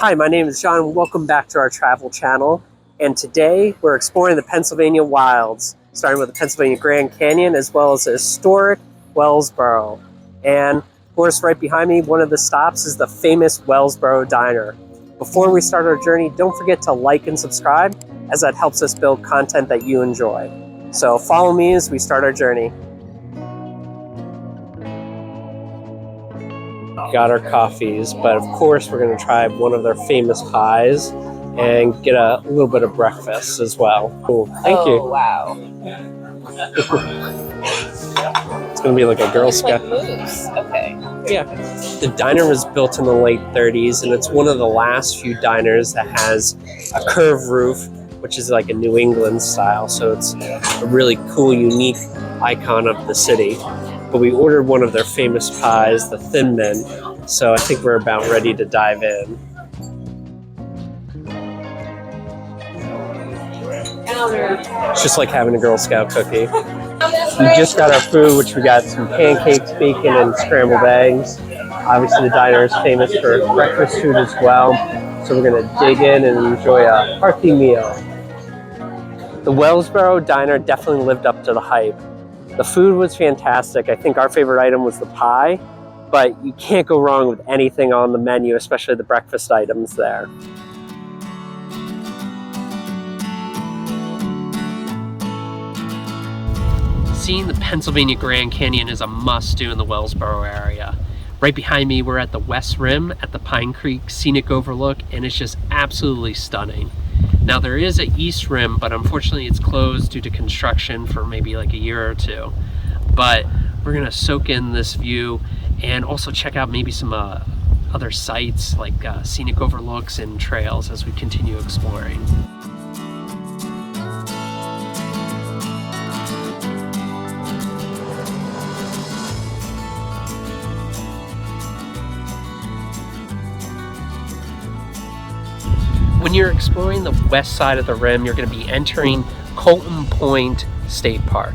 Hi, my name is John. Welcome back to our travel channel. And today we're exploring the Pennsylvania wilds, starting with the Pennsylvania Grand Canyon as well as the historic Wellsboro. And of course, right behind me, one of the stops is the famous Wellsboro Diner. Before we start our journey, don't forget to like and subscribe, as that helps us build content that you enjoy. So follow me as we start our journey. Got our coffees, but of course we're going to try one of their famous pies and get a little bit of breakfast as well. Cool. Thank you. Wow. It's going to be like a Girl Scout. Like mousse. Okay. Yeah. The diner was built in the late 30s, and it's one of the last few diners that has a curved roof, which is like a New England style. So it's a really cool, unique icon of the city. But we ordered one of their famous pies, the Thin Mint, so I think we're about ready to dive in. It's just like having a Girl Scout cookie. We just got our food, which we got some pancakes, bacon, and scrambled eggs. Obviously the diner is famous for breakfast food as well, so we're going to dig in and enjoy a hearty meal. The Wellsboro Diner definitely lived up to the hype. The food was fantastic. I think our favorite item was the pie, but you can't go wrong with anything on the menu, especially the breakfast items there. Seeing the Pennsylvania Grand Canyon is a must-do in the Wellsboro area. Right behind me, we're at the West Rim at the Pine Creek Scenic Overlook, and it's just absolutely stunning. Now there is an East Rim, but unfortunately it's closed due to construction for maybe like a year or two. But we're gonna soak in this view and also check out maybe some other sites like scenic overlooks and trails as we continue exploring. When you're exploring the west side of the rim, you're going to be entering Colton Point State Park.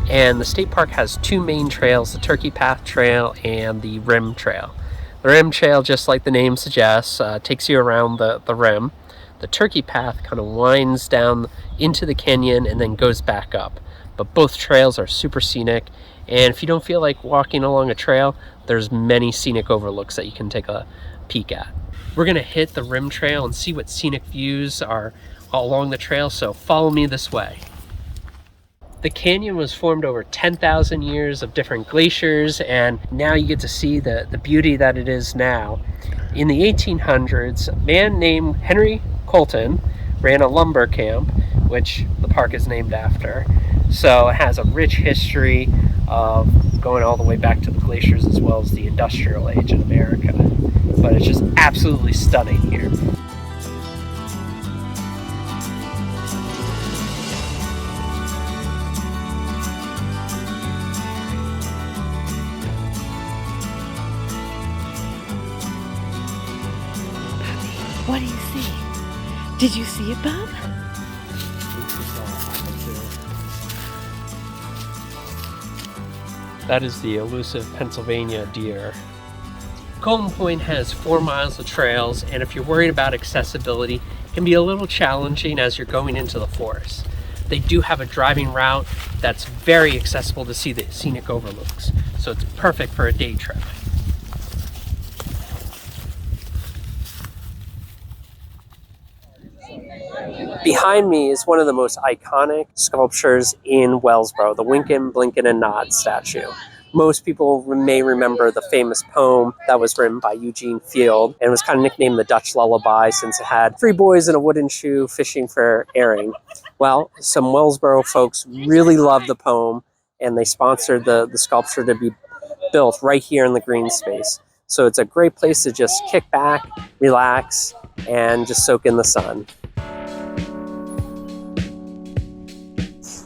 And the state park has two main trails, the Turkey Path Trail and the Rim Trail. The Rim Trail, just like the name suggests, takes you around the rim. The Turkey Path kind of winds down into the canyon and then goes back up. But both trails are super scenic, and if you don't feel like walking along a trail, there's many scenic overlooks that you can take a peek at. We're gonna hit the Rim Trail and see what scenic views are along the trail, so follow me this way. The canyon was formed over 10,000 years of different glaciers, and now you get to see the beauty that it is now. In the 1800s, a man named Henry Colton ran a lumber camp, which the park is named after. So it has a rich history of going all the way back to the glaciers as well as the industrial age in America. But it's just absolutely stunning here. What do you see? Did you see it, Bob? That is the elusive Pennsylvania deer. Colton Point has 4 miles of trails, and if you're worried about accessibility, it can be a little challenging as you're going into the forest. They do have a driving route that's very accessible to see the scenic overlooks, so it's perfect for a day trip. Behind me is one of the most iconic sculptures in Wellsboro, the Wynken Blynken and Nod statue. Most people may remember the famous poem that was written by Eugene Field, and it was kind of nicknamed the Dutch Lullaby since it had 3 boys in a wooden shoe fishing for herring. Well, some Wellsboro folks really loved the poem, and they sponsored the sculpture to be built right here in the green space. So it's a great place to just kick back, relax, and just soak in the sun.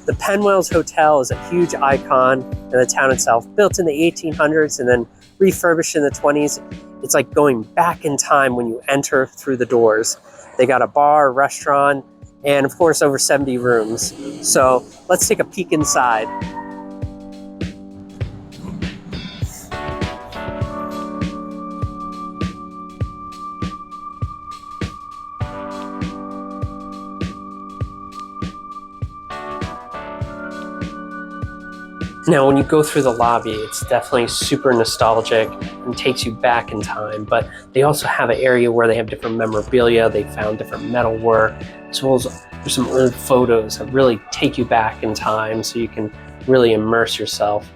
The Penn-Wells Hotel is a huge icon in the town itself, built in the 1800s and then refurbished in the 20s. It's like going back in time when you enter through the doors. They got a bar, restaurant, and of course over 70 rooms. So let's take a peek inside. Now, when you go through the lobby, it's definitely super nostalgic and takes you back in time, but they also have an area where they have different memorabilia. They found different metalwork, as well as there's some old photos that really take you back in time so you can really immerse yourself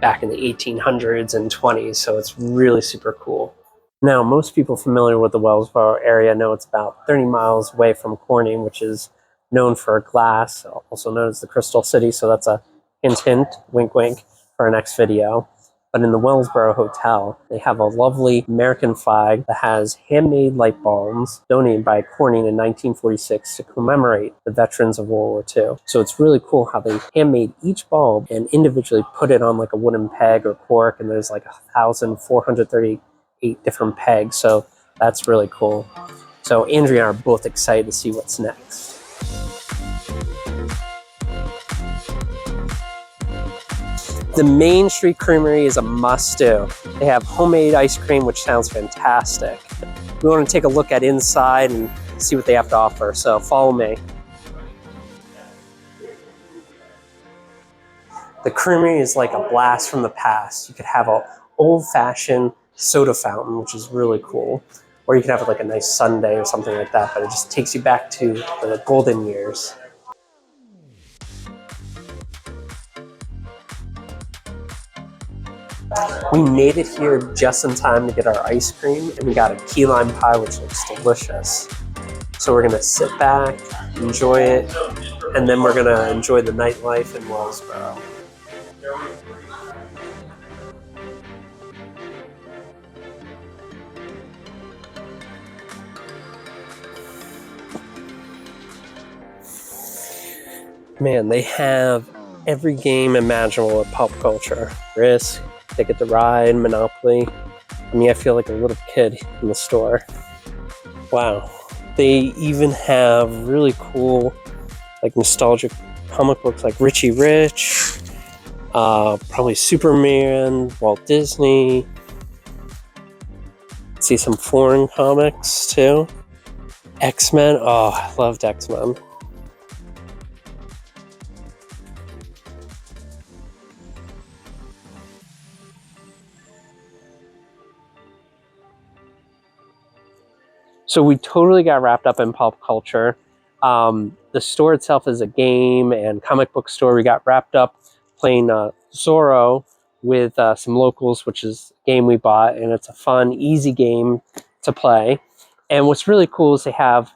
back in the 1800s and 20s, so it's really super cool. Now, most people familiar with the Wellsboro area know it's about 30 miles away from Corning, which is known for glass, also known as the Crystal City, so that's a hint, hint, wink, wink, for our next video. But in the Wellsboro Hotel, they have a lovely American flag that has handmade light bulbs donated by Corning in 1946 to commemorate the veterans of World War II. So it's really cool how they handmade each bulb and individually put it on like a wooden peg or cork, and there's like 1,438 different pegs. So that's really cool. So Andrea and I are both excited to see what's next. The Mainstreet Creamery is a must-do. They have homemade ice cream, which sounds fantastic. We want to take a look at inside and see what they have to offer, so follow me. The creamery is like a blast from the past. You could have an old-fashioned soda fountain, which is really cool, or you could have like a nice sundae or something like that, but it just takes you back to the golden years. We made it here just in time to get our ice cream, and we got a key lime pie, which looks delicious. So we're gonna sit back, enjoy it, and then we're gonna enjoy the nightlife in Wellsboro. Man, they have every game imaginable at pop culture. Risk, Ticket to Ride, Monopoly. I mean, I feel like a little kid in the store. Wow. They even have really cool, like nostalgic comic books like Richie Rich, probably Superman, Walt Disney. See some foreign comics too. X-Men. Oh, I loved X-Men. So we totally got wrapped up in pop culture. The store itself is a game and comic book store. We got wrapped up playing Zorro with some locals, which is a game we bought, and it's a fun, easy game to play. And what's really cool is they have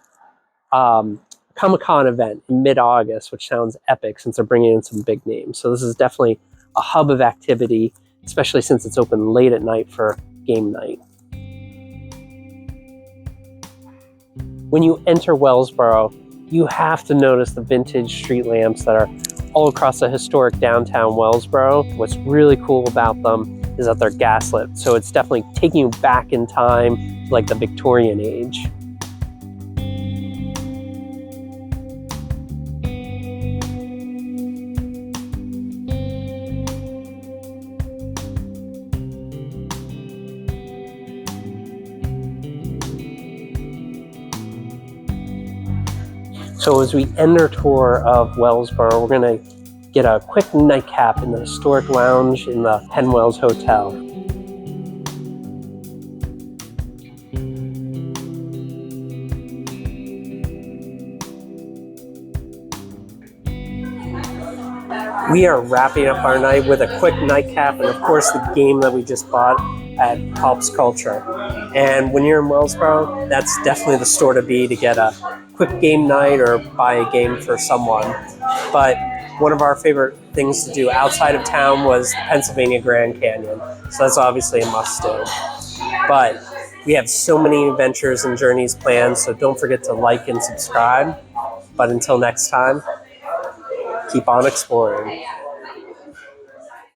a Comic-Con event in mid-August, which sounds epic since they're bringing in some big names. So this is definitely a hub of activity, especially since it's open late at night for game night. When you enter Wellsboro, you have to notice the vintage street lamps that are all across the historic downtown Wellsboro. What's really cool about them is that they're gaslit, so it's definitely taking you back in time, like the Victorian age. So as we end our tour of Wellsboro, we're going to get a quick nightcap in the historic lounge in the Penn-Wells Hotel. We are wrapping up our night with a quick nightcap and of course the game that we just bought at Pops Culture. And when you're in Wellsboro, that's definitely the store to be to get a quick game night or buy a game for someone. But one of our favorite things to do outside of town was Pennsylvania Grand Canyon. So that's obviously a must-do. But we have so many adventures and journeys planned, so don't forget to like and subscribe. But until next time, keep on exploring.